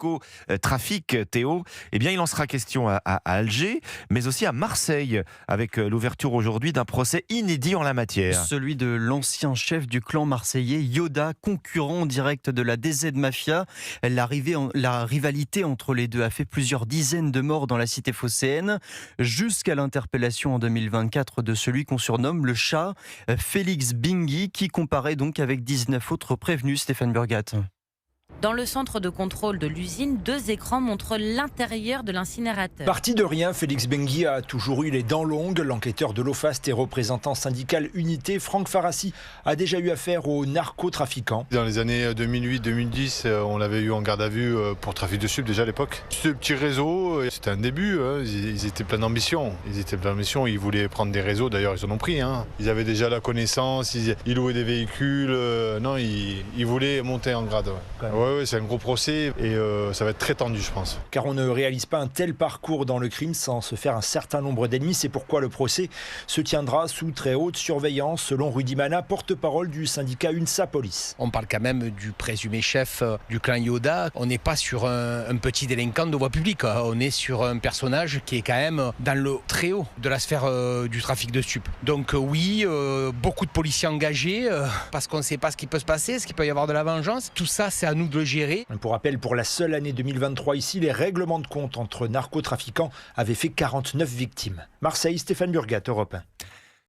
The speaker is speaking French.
narcotrafic, Théo, eh bien, il en sera question à Alger, mais aussi à Marseille, avec l'ouverture aujourd'hui d'un procès inédit en la matière. Celui de l'ancien chef du clan marseillais, Yoda, concurrent direct de la DZ Mafia. La rivalité entre les deux a fait plusieurs dizaines de morts dans la cité phocéenne, jusqu'à l'interpellation en 2024 de celui qu'on surnomme le chat, Félix Bingui, qui comparaît donc avec 19 autres prévenus, Stéphane Burgat. Dans le centre de contrôle de l'usine, 2 écrans montrent l'intérieur de l'incinérateur. Parti de rien, Félix Bengui a toujours eu les dents longues. L'enquêteur de l'OFAST et représentant syndical Unité, Franck Farassi, a déjà eu affaire aux narcotrafiquants. Dans les années 2008-2010, on l'avait eu en garde à vue pour trafic de sup déjà à l'époque. Ce petit réseau, c'était un début, ils étaient pleins d'ambition. Ils voulaient prendre des réseaux, d'ailleurs ils en ont pris. Ils avaient déjà la connaissance, ils louaient des véhicules, ils voulaient monter en grade. Ouais, c'est un gros procès et ça va être très tendu, je pense. Car on ne réalise pas un tel parcours dans le crime sans se faire un certain nombre d'ennemis. C'est pourquoi le procès se tiendra sous très haute surveillance, selon Rudy Mana, porte-parole du syndicat UNSA Police. On parle quand même du présumé chef du clan Yoda. On n'est pas sur un petit délinquant de voie publique. On est sur un personnage qui est quand même dans le très haut de la sphère du trafic de stupes. Donc oui, beaucoup de policiers engagés parce qu'on ne sait pas ce qui peut se passer, est-ce qu'il peut y avoir de la vengeance. Tout ça, c'est à nous de le gérer. Pour rappel, pour la seule année 2023 ici, les règlements de compte entre narcotrafiquants avaient fait 49 victimes. Marseille, Stéphane Burgat, Europe 1.